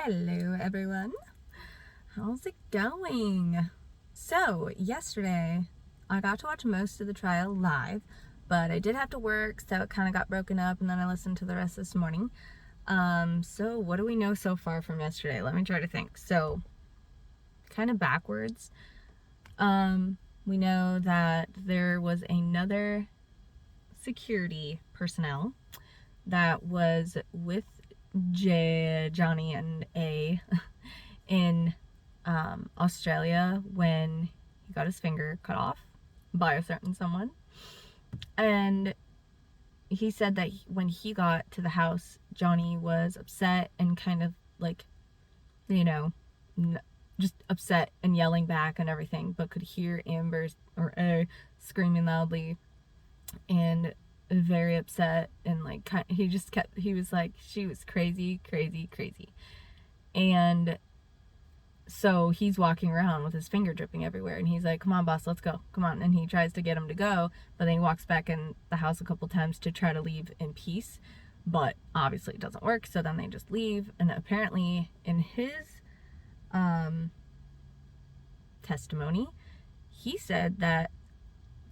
Hello everyone, how's it going? So yesterday I got to watch most of the trial live, but I did have to work, so it kind of got broken up, and then I listened to the rest this morning. So what do we know so far from yesterday? Let me try to think. So kind of backwards. We know that there was another security personnel that was with Johnny and A in Australia when he got his finger cut off by a certain someone. And he said that when he got to the house, Johnny was upset and kind of like, you know, just upset and yelling back and everything, but could hear Amber or A screaming loudly and very upset, and like he was like, she was crazy. And so he's walking around with his finger dripping everywhere, and he's like, come on boss, let's go, come on. And he tries to get him to go, but then he walks back in the house a couple times to try to leave in peace, but obviously it doesn't work. So then they just leave, and apparently in his testimony, he said that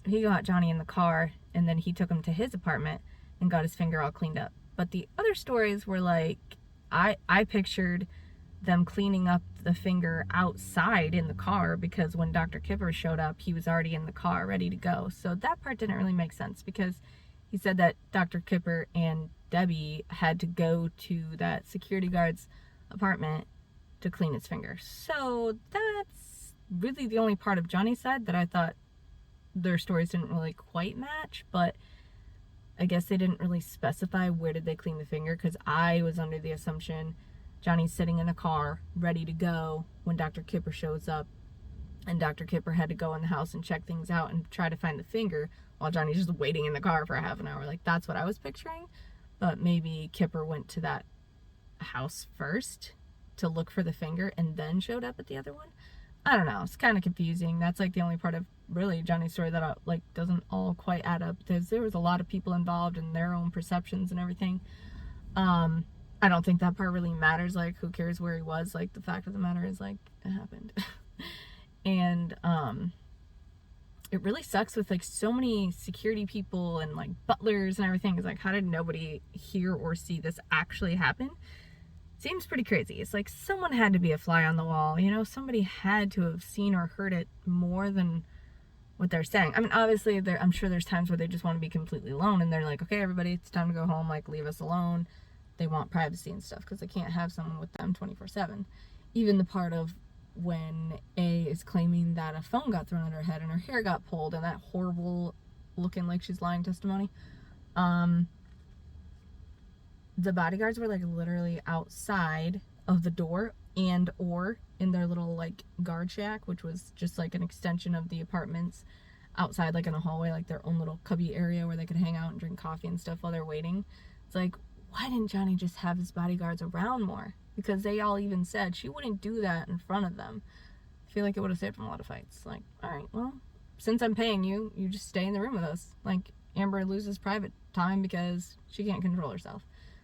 he got Johnny in the car and then he took him to his apartment and got his finger all cleaned up. But the other stories were like, I pictured them cleaning up the finger outside in the car, because when Dr. Kipper showed up, he was already in the car ready to go. So that part didn't really make sense, because he said that Dr. Kipper and Debbie had to go to that security guard's apartment to clean his finger. So that's really the only part of Johnny's side that I thought their stories didn't really quite match, but I guess they didn't really specify where did they clean the finger, because I was under the assumption Johnny's sitting in a car ready to go when Dr. Kipper shows up, and Dr. Kipper had to go in the house and check things out and try to find the finger while Johnny's just waiting in the car for a half an hour. Like, that's what I was picturing. But maybe Kipper went to that house first to look for the finger and then showed up at the other one. I don't know. It's kind of confusing. That's like the only part of really Johnny's story that like doesn't all quite add up, because there was a lot of people involved and their own perceptions and everything. I don't think that part really matters. Like, who cares where he was? Like, the fact of the matter is, like, it happened. And it really sucks with like so many security people and like butlers and everything. It's like, how did nobody hear or see this actually happen? Seems pretty crazy. It's like someone had to be a fly on the wall, you know? Somebody had to have seen or heard it more than what they're saying. I mean, obviously, I'm sure there's times where they just want to be completely alone, and they're like, okay, everybody, it's time to go home, like, leave us alone. They want privacy and stuff, because they can't have someone with them 24/7. Even the part of when A is claiming that a phone got thrown at her head and her hair got pulled, and that horrible looking like she's lying testimony. The bodyguards were like literally outside of the door and or in their little like guard shack, which was just like an extension of the apartments outside, like in a hallway, like their own little cubby area where they could hang out and drink coffee and stuff while they're waiting. It's like, why didn't Johnny just have his bodyguards around more? Because they all even said she wouldn't do that in front of them. I feel like it would have saved them a lot of fights. Like, all right, well, since I'm paying you, you just stay in the room with us. Like, Amber loses private time because she can't control herself.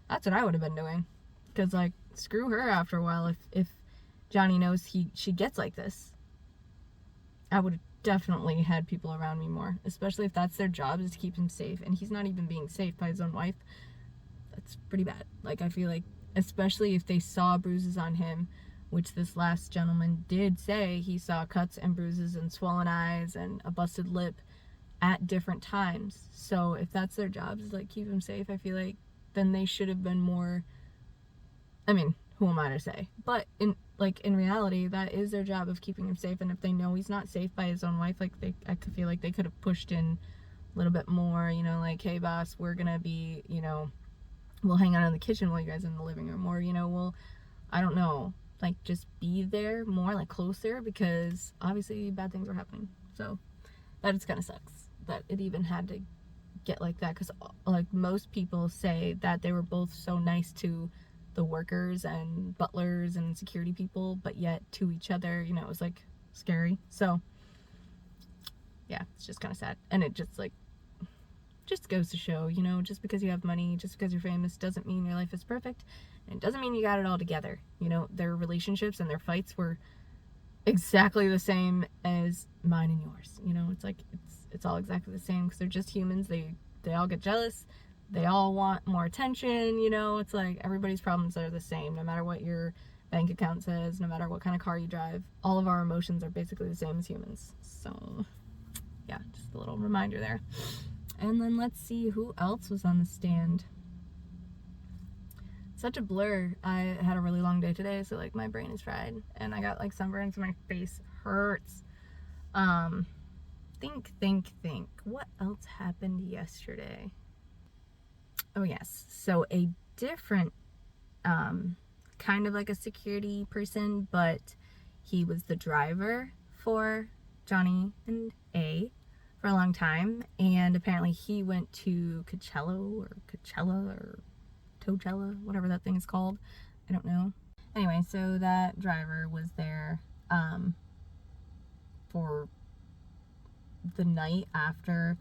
That's what I would have been doing. Because, like, screw her after a while. If Johnny knows she gets like this, I would have definitely had people around me more. Especially if that's their job, is to keep him safe. And he's not even being safe by his own wife. That's pretty bad. Like, I feel like, especially if they saw bruises on him, which this last gentleman did say he saw cuts and bruises and swollen eyes and a busted lip at different times. So if that's their job, is like keep him safe, I feel like then they should have been more, I mean, who am I to say? But in reality, that is their job, of keeping him safe. And if they know he's not safe by his own wife, like I could feel like they could have pushed in a little bit more, you know, like, hey boss, we're gonna be, you know, we'll hang out in the kitchen while you guys are in the living room, or, you know, we'll, I don't know, like just be there more, like closer, because obviously bad things were happening. So that just kind of sucks that it even had to get like that, because like most people say that they were both so nice to the workers and butlers and security people, but yet to each other, you know, it was like scary. So yeah, it's just kind of sad. And it just like just goes to show, you know, just because you have money, just because you're famous, doesn't mean your life is perfect. And it doesn't mean you got it all together. You know, their relationships and their fights were exactly the same as mine and yours. You know, it's like it's all exactly the same because they're just humans. They all get jealous. They all want more attention. You know, it's like everybody's problems are the same, no matter what your bank account says, no matter what kind of car you drive. All of our emotions are basically the same as humans. So yeah, just a little reminder there. And then let's see who else was on the stand. Such a blur. I had a really long day today, so like my brain is fried, and I got like sunburns and my face hurts. Think. What else happened yesterday? Oh yes. So a different kind of like a security person, but he was the driver for Johnny and A for a long time, and apparently he went to Coachella or Coachella, whatever that thing is called. I don't know. Anyway, so that driver was there for the night after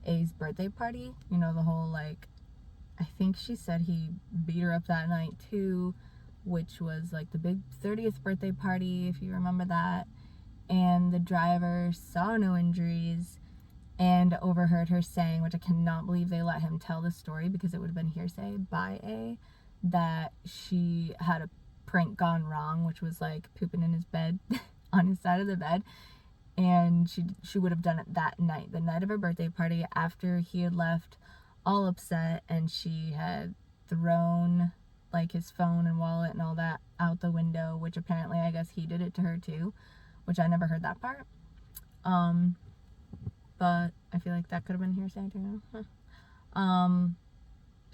A's birthday party. You know, the whole like, I think she said he beat her up that night too, which was like the big 30th birthday party, if you remember that. And the driver saw no injuries and overheard her saying, which I cannot believe they let him tell the story because it would have been hearsay by A, that she had a prank gone wrong, which was like pooping in his bed on his side of the bed. And she would have done it that night, the night of her birthday party, after he had left all upset, and she had thrown like his phone and wallet and all that out the window, which apparently I guess he did it to her too, which I never heard that part. But I feel like that could have been hearsay too. So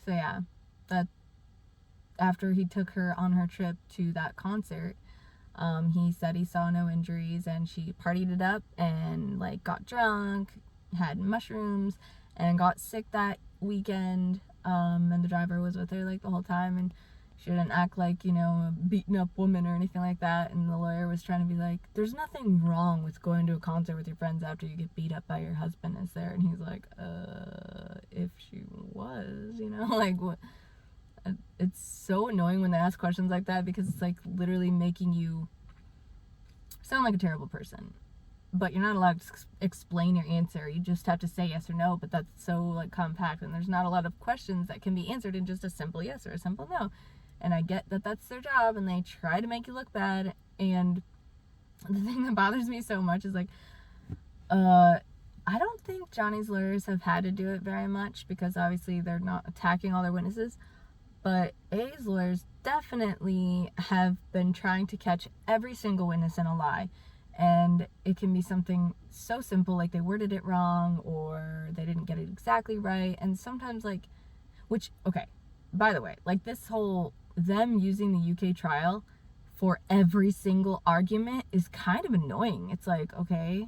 yeah, that after he took her on her trip to that concert, he said he saw no injuries, and she partied it up and like got drunk, had mushrooms, and got sick that weekend. And the driver was with her like the whole time, and she didn't act like, you know, a beaten up woman or anything like that. And the lawyer was trying to be like, there's nothing wrong with going to a concert with your friends after you get beat up by your husband, is there? And he's like, if she was, you know, like what? It's so annoying when they ask questions like that, because it's like literally making you sound like a terrible person. But you're not allowed to explain your answer. You just have to say yes or no, but that's so like compact, and there's not a lot of questions that can be answered in just a simple yes or a simple no. And I get that that's their job, and they try to make you look bad. And the thing that bothers me so much is like, I don't think Johnny's lawyers have had to do it very much, because obviously they're not attacking all their witnesses. But A's lawyers definitely have been trying to catch every single witness in a lie. And it can be something so simple, like they worded it wrong, or they didn't get it exactly right. And sometimes like, which, okay, by the way, like this whole, them using the UK trial for every single argument is kind of annoying. It's like, okay,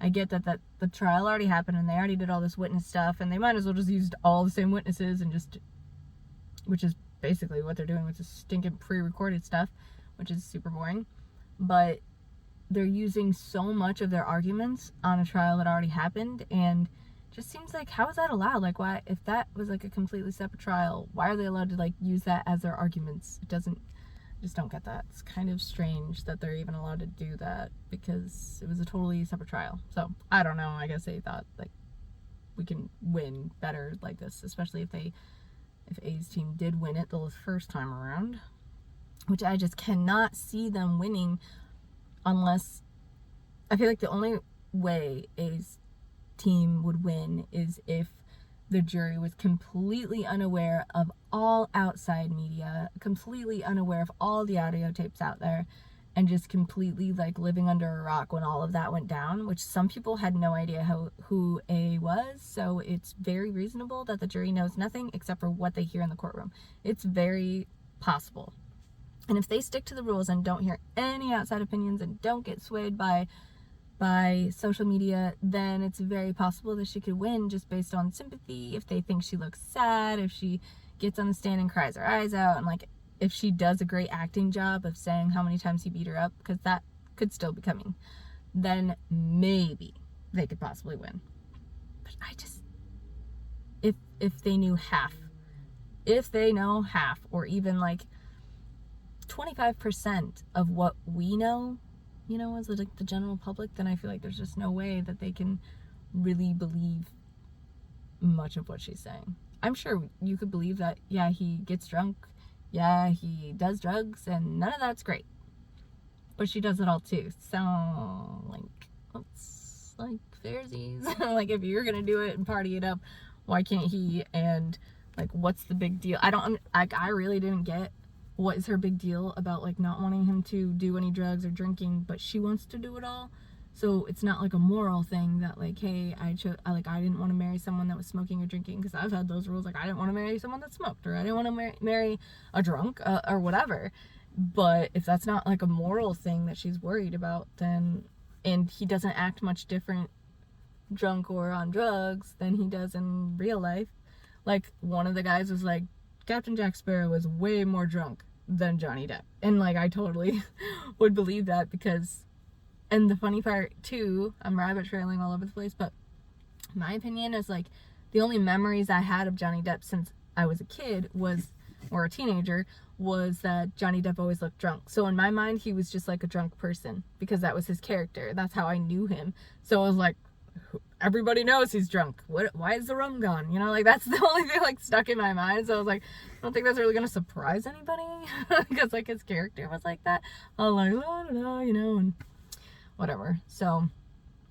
I get that the trial already happened and they already did all this witness stuff, and they might as well just use all the same witnesses and just, which is basically what they're doing with this stinking pre-recorded stuff, which is super boring. But they're using so much of their arguments on a trial that already happened, and just seems like, how is that allowed? Like, why, if that was like a completely separate trial, why are they allowed to like use that as their arguments? It doesn't, I just don't get that. It's kind of strange that they're even allowed to do that, because it was a totally separate trial. So I don't know, I guess they thought like we can win better like this, especially if A's team did win it the first time around, which I just cannot see them winning, unless, I feel like the only way A's team would win is if the jury was completely unaware of all outside media, completely unaware of all the audio tapes out there, and just completely like living under a rock when all of that went down, which some people had no idea who A was. So it's very reasonable that the jury knows nothing except for what they hear in the courtroom. It's very possible. And if they stick to the rules and don't hear any outside opinions and don't get swayed by social media, then it's very possible that she could win just based on sympathy. If they think she looks sad, if she gets on the stand and cries her eyes out, and like if she does a great acting job of saying how many times he beat her up, because that could still be coming, then maybe they could possibly win. But I just, if they knew half, if they know half, or even like 25% of what we know, you know, as like the general public, then I feel like there's just no way that they can really believe much of what she's saying. I'm sure you could believe that, yeah, he gets drunk, yeah, he does drugs, and none of that's great. But she does it all too. So, like, it's like fairsies. Like, if you're gonna do it and party it up, why can't he? And, like, what's the big deal? I really didn't get what is her big deal about, like, not wanting him to do any drugs or drinking, but she wants to do it all. So it's not like a moral thing that, like, hey, I didn't want to marry someone that was smoking or drinking, because I've had those rules. Like, I didn't want to marry someone that smoked, or I didn't want to marry a drunk, or whatever. But if that's not like a moral thing that she's worried about, then, and he doesn't act much different drunk or on drugs than he does in real life. Like, one of the guys was like, Captain Jack Sparrow was way more drunk than Johnny Depp. And, like, I totally would believe that, because, and the funny part too, I'm rabbit trailing all over the place, but my opinion is, like, the only memories I had of Johnny Depp since I was a kid was, or a teenager, was that Johnny Depp always looked drunk. So in my mind, he was just like a drunk person, because that was his character. That's how I knew him. So I was like, everybody knows he's drunk. Why is the rum gone? You know, like, that's the only thing, like, stuck in my mind. So I was like, I don't think that's really gonna surprise anybody, because, like, his character was like that. I was like, la la la, you know, and whatever. So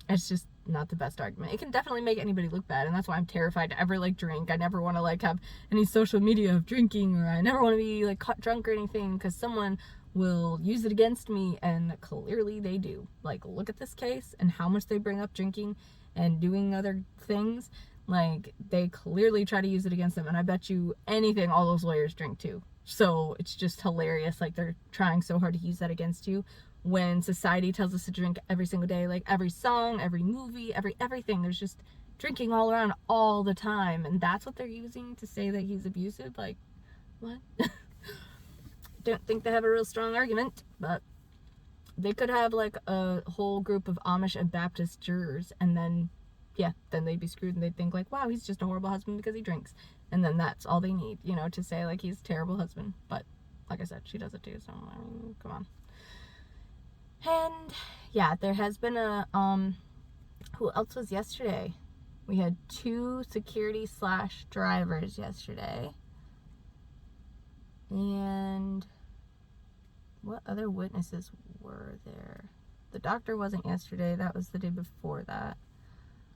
it's just not the best argument. It can definitely make anybody look bad, and that's why I'm terrified to ever, like, drink. I never want to, like, have any social media of drinking, or I never want to be, like, caught drunk or anything, because someone will use it against me, and clearly they do. Like, look at this case and how much they bring up drinking and doing other things. Like, they clearly try to use it against them, and I bet you anything all those lawyers drink too. So it's just hilarious. Like, they're trying so hard to use that against you, when society tells us to drink every single day. Like, every song, every movie, everything, there's just drinking all around all the time, and that's what they're using to say that he's abusive. Like, what? Don't think they have a real strong argument, but they could have, like, a whole group of Amish and Baptist jurors, and then, yeah, then they'd be screwed, and they'd think, like, wow, he's just a horrible husband because he drinks, and then that's all they need, you know, to say, like, he's a terrible husband. But like I said, she does it too, so I mean, come on. And yeah, there has been a, who else was yesterday? We had 2 security / drivers yesterday. And what other witnesses were there? The doctor wasn't yesterday. That was the day before that.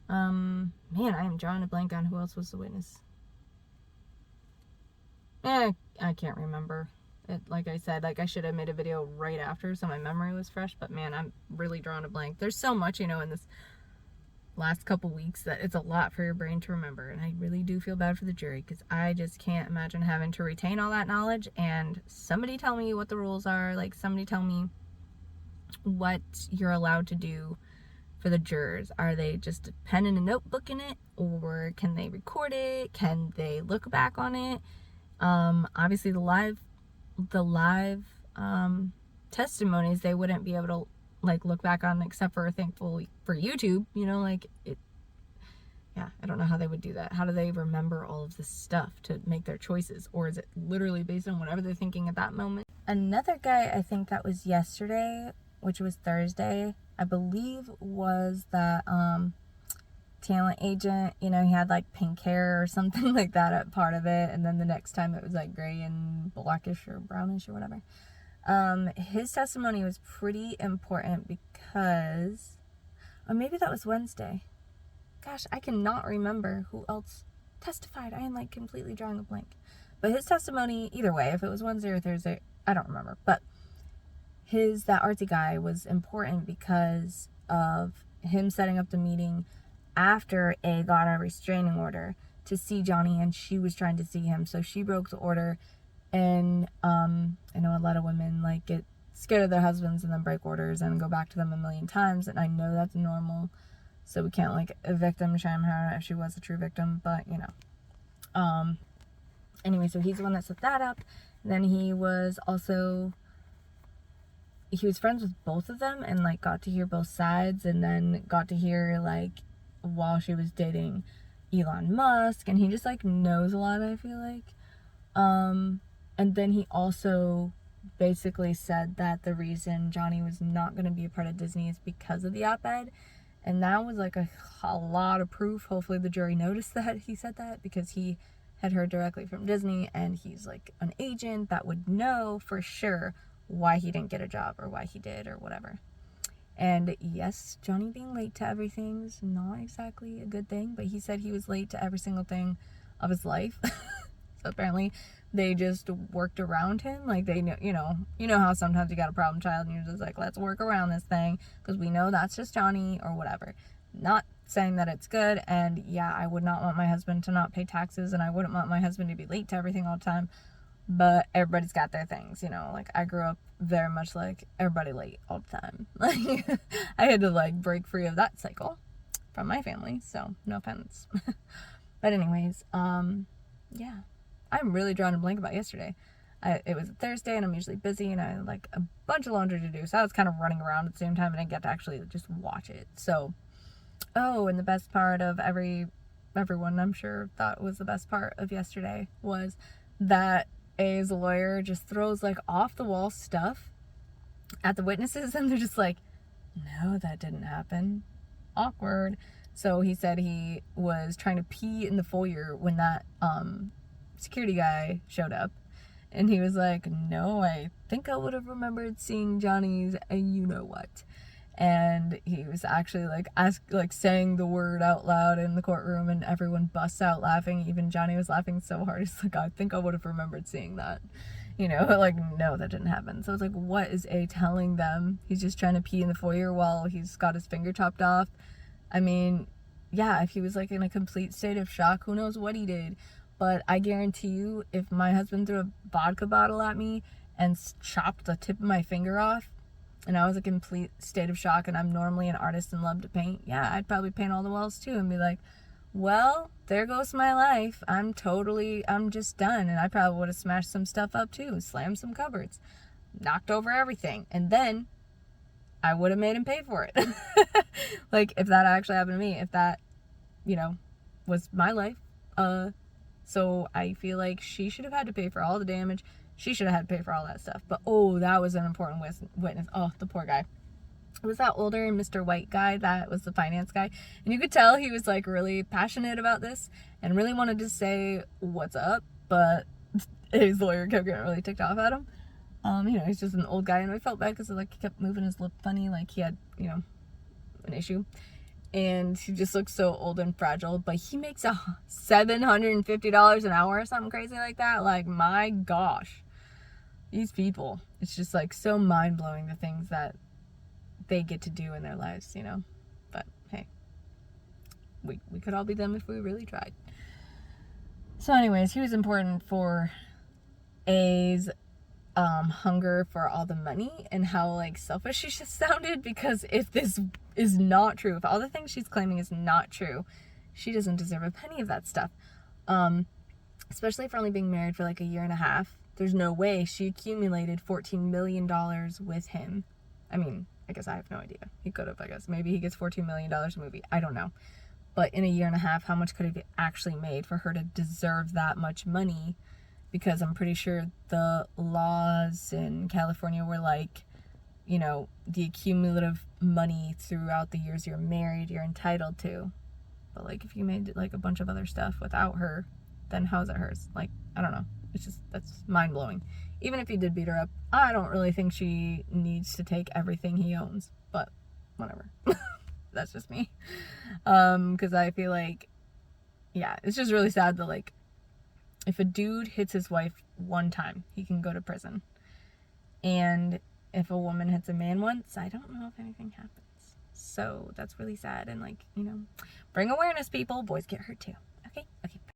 Man, I am drawing a blank on who else was the witness. I can't remember. Like I said, like, I should have made a video right after so my memory was fresh, but man, I'm really drawing a blank. There's so much, you know, in this last couple weeks that it's a lot for your brain to remember, and I really do feel bad for the jury, because I just can't imagine having to retain all that knowledge. And somebody tell me what the rules are. Like, somebody tell me what you're allowed to do for the jurors. Are they just a pen and a notebook in it, or can they record it? Can they look back on it? Obviously the live testimonies, they wouldn't be able to, like, look back on, except for, thankfully, for YouTube, you know, like, it, yeah, I don't know how they would do that. How do they remember all of this stuff to make their choices? Or is it literally based on whatever they're thinking at that moment? Another guy, I think that was yesterday, which was Thursday, I believe, was that, talent agent. You know, he had, like, pink hair or something like that at part of it, and then the next time it was, like, gray and blackish or brownish or whatever. His testimony was pretty important because, or maybe that was Wednesday. Gosh, I cannot remember who else testified. I am, like, completely drawing a blank. But his testimony, either way, if it was Wednesday or Thursday, I don't remember. But that artsy guy was important because of him setting up the meeting after A got a restraining order to see Johnny, and she was trying to see him, so she broke the order. And I know a lot of women, like, get scared of their husbands and then break orders and go back to them a million times, and I know that's normal, so we can't, like, victim shame her if she was a true victim, but, you know. Anyway, so he's the one that set that up. And then he was friends with both of them, and, like, got to hear both sides, and then got to hear, like, while she was dating Elon Musk, and he just, like, knows a lot, I feel like. And then he also basically said that the reason Johnny was not going to be a part of Disney is because of the op-ed. And that was like a lot of proof. Hopefully the jury noticed that he said that, because he had heard directly from Disney, and he's like an agent that would know for sure why he didn't get a job or why he did or whatever. And yes, Johnny being late to everything is not exactly a good thing, but he said he was late to every single thing of his life. So apparently they just worked around him. Like, they know, you know how sometimes you got a problem child and you're just like, let's work around this thing because we know that's just Johnny or whatever. Not saying that it's good, and yeah, I would not want my husband to not pay taxes, and I wouldn't want my husband to be late to everything all the time, but everybody's got their things, like I grew up very much like everybody late all the time. Like, I had to like break free of that cycle from my family, so no offense. But anyways, yeah, I'm really drawing a blank about yesterday. It was a Thursday, and I'm usually busy, and I had like a bunch of laundry to do, so I was kind of running around at the same time, and I didn't get to actually just watch it. So, and the best part of everyone, I'm sure, thought was the best part of yesterday was that A's lawyer just throws like off the wall stuff at the witnesses, and they're just like, no, that didn't happen. Awkward. So he said he was trying to pee in the foyer when that security guy showed up, and he was like, no, I think I would have remembered seeing Johnny's you know what. And he was actually like saying the word out loud in the courtroom, and everyone busts out laughing. Even Johnny was laughing so hard. He's like, I think I would have remembered seeing that. Like, no, that didn't happen. So it's like, what is A telling them? He's just trying to pee in the foyer while he's got his finger chopped off. I mean, yeah, if he was like in a complete state of shock, who knows what he did. But I guarantee you, if my husband threw a vodka bottle at me and chopped the tip of my finger off, and I was a complete state of shock, and I'm normally an artist and love to paint, yeah, I'd probably paint all the walls too and be like, well, there goes my life. I'm just done. And I probably would have smashed some stuff up too, slammed some cupboards, knocked over everything, and then I would have made him pay for it. Like, if that actually happened to me, if that, was my life. So I feel like she should have had to pay for all the damage. She should have had to pay for all that stuff. But, that was an important witness. Oh, the poor guy. It was that older Mr. White guy that was the finance guy. And you could tell he was, like, really passionate about this and really wanted to say what's up. But his lawyer kept getting really ticked off at him. He's just an old guy. And I felt bad because, like, he kept moving his lip funny. Like, he had, an issue. And he just looks so old and fragile. But he makes $750 an hour or something crazy like that. Like, my gosh. These people, it's just like so mind-blowing, the things that they get to do in their lives, but hey, we could all be them if we really tried. So anyways, he was important for A's hunger for all the money, and how like selfish she just sounded, because if this is not true, if all the things she's claiming is not true, she doesn't deserve a penny of that stuff, especially for only being married for like a year and a half. There's no way she accumulated $14 million with him. I mean, I guess I have no idea. He could have, I guess. Maybe he gets $14 million a movie. I don't know. But in a year and a half, how much could he have actually made for her to deserve that much money? Because I'm pretty sure the laws in California were like, the cumulative money throughout the years you're married, you're entitled to. But like, if you made like a bunch of other stuff without her, then how's it hers? Like, I don't know. It's just, that's mind-blowing. Even if he did beat her up, I don't really think she needs to take everything he owns. But whatever. That's just me. Because I feel like, yeah, it's just really sad that, like, if a dude hits his wife one time, he can go to prison. And if a woman hits a man once, I don't know if anything happens. So that's really sad. And, like, bring awareness, people. Boys get hurt too. Okay? Okay.